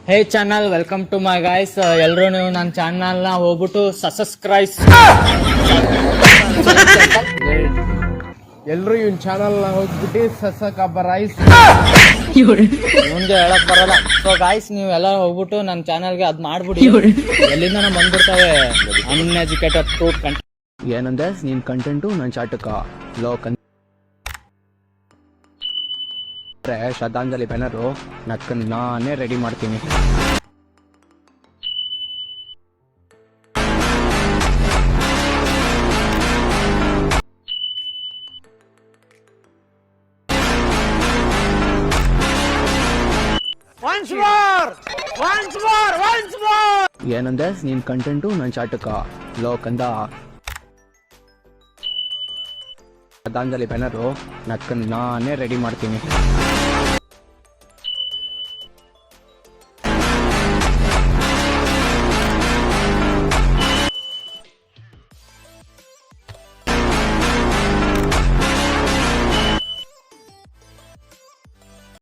Hey channel, welcome to my guys. ಎಲ್ಲರೂ ನೀವು ನನ್ನ ಚಾನಲ್ನ ಹೋಗ್ಬಿಟ್ಟು ಸಬ್ಸ್ಕ್ರೈಬ್. ಎಲ್ರು ಇವನ್ ಚಾನಲ್ ಹೋಗ್ಬಿಟ್ಟು ಸಸಕಬರೈಸ್ ಮುಂದೆ ಹೇಳಕ್ ಬರಲ್ಲ. ಸೊ ಗಾಯ್ಸ್, ನೀವು ಎಲ್ಲ ಹೋಗ್ಬಿಟ್ಟು ನನ್ನ ಚಾನಲ್ಗೆ ಅದ್ ಮಾಡ್ಬಿಡಿ. ಎಲ್ಲಿಂದ ನಾವು ಬಂದ್ಬಿಡ್ತಾವೆ ಅನ್ಎಜುಕೇಟೆಡ್ ಫ್ರೂಟ್ ಕಂಟೆಂಟ್. ಏನಂದ್ರೆ ನೀನ್ ಕಂಟೆಂಟು ನನ್ನ ಚಾಟಕ ಲೋಕ್ ಶ್ರದ್ಧಾಂಜಲಿ ಬ್ಯಾನರು ನಾನೇ ರೆಡಿ ಮಾಡ್ತೀನಿ. ಏನಂದ್ರೆ ನೀನ್ ಕಂಟೆಂಟು ನನ್ನ ಚಾಟಕ ಲೋಕಂದ ಶ್ರದ್ಧಾಂಜಲಿ ಬ್ಯಾನರು ನಾನೇ ರೆಡಿ ಮಾಡ್ತೀನಿ.